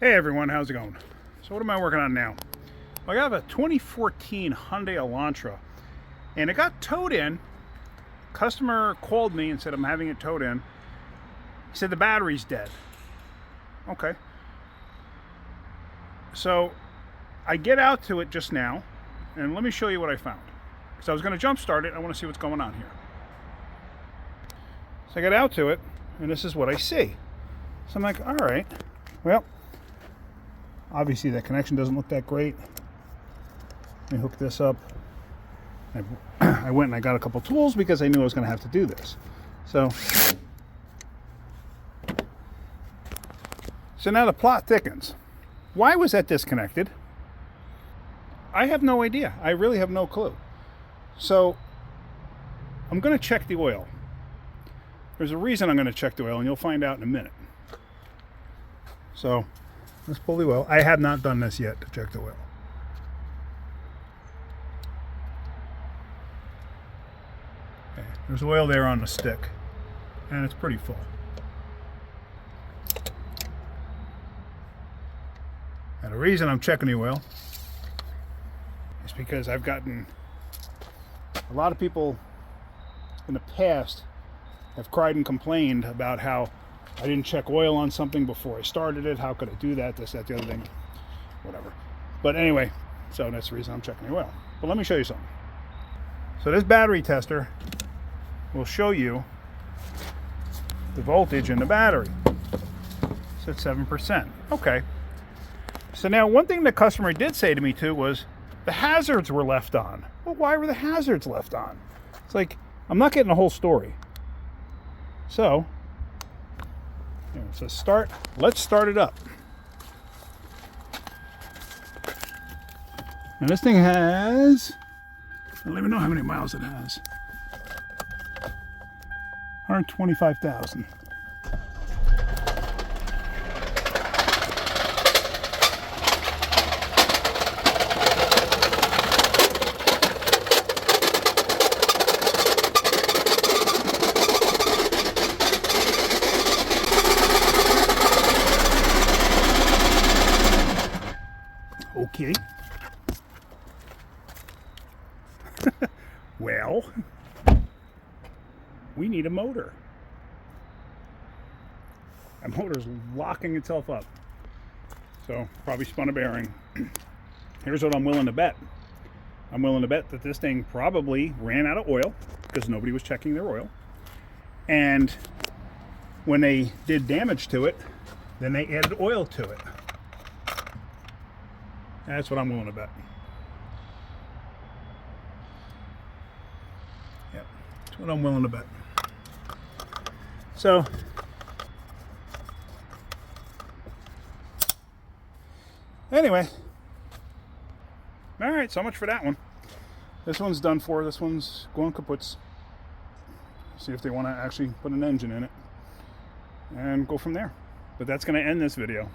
Hey everyone, how's it going? So what am I working on now? Well, I have a 2014 Hyundai Elantra and it got towed in. Customer called me and said I'm having it towed in. He said the battery's dead. Okay. So I get out to it just now and let me show you what I found. Because I was going to jump start it. I want to see what's going on here. So I get out to it and this is what I see. So I'm like, all right, well, obviously that connection doesn't look that great. Let me hook this up. I went and I got a couple tools because I knew I was going to have to do this. So now the plot thickens. Why was that disconnected? I have no idea. I really have no clue. So I'm going to check the oil. There's a reason I'm going to check the oil, and you'll find out in a minute. So let's pull the oil. I have not done this yet to check the oil. Okay, there's oil there on the stick, and it's pretty full. And the reason I'm checking the oil is because I've gotten a lot of people in the past have cried and complained about how I didn't check oil on something before I started it. How could I do that? This, that, the other thing. Whatever. But anyway, so that's the reason I'm checking the oil. But let me show you something. So this battery tester will show you the voltage in the battery. It's at 7%. Okay. So now one thing the customer did say to me too was the hazards were left on. Well, why were the hazards left on? It's like, I'm not getting the whole story. So, it says start. Let's start it up. Now this thing has, I don't even know how many miles it has. 125,000. Okay. Well, we need a motor. That motor's locking itself up. So, probably spun a bearing. Here's what I'm willing to bet. I'm willing to bet that this thing probably ran out of oil because nobody was checking their oil. And when they did damage to it, then they added oil to it. That's what I'm willing to bet. Yep, that's what I'm willing to bet. So, anyway, all right, so much for that one. This one's done for. This one's going kaputs. See if they want to actually put an engine in it and go from there. But that's going to end this video.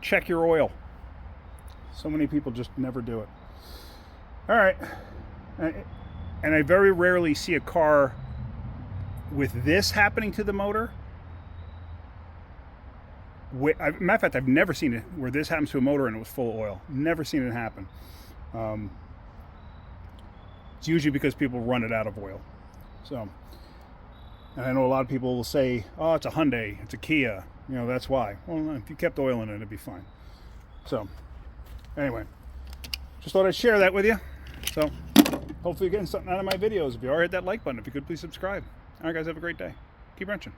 Check your oil. So many people just never do it. All right. And I very rarely see a car with this happening to the motor. Matter of fact, I've never seen it where this happens to a motor and it was full of oil. Never seen it happen. It's usually because people run it out of oil. So, and I know a lot of people will say, oh, it's a Hyundai, it's a Kia. You know, that's why. Well, if you kept oil in it, it'd be fine. So, anyway, just thought I'd share that with you. So, hopefully you're getting something out of my videos. If you are, hit that like button. If you could, please subscribe. All right, guys, have a great day. Keep wrenching.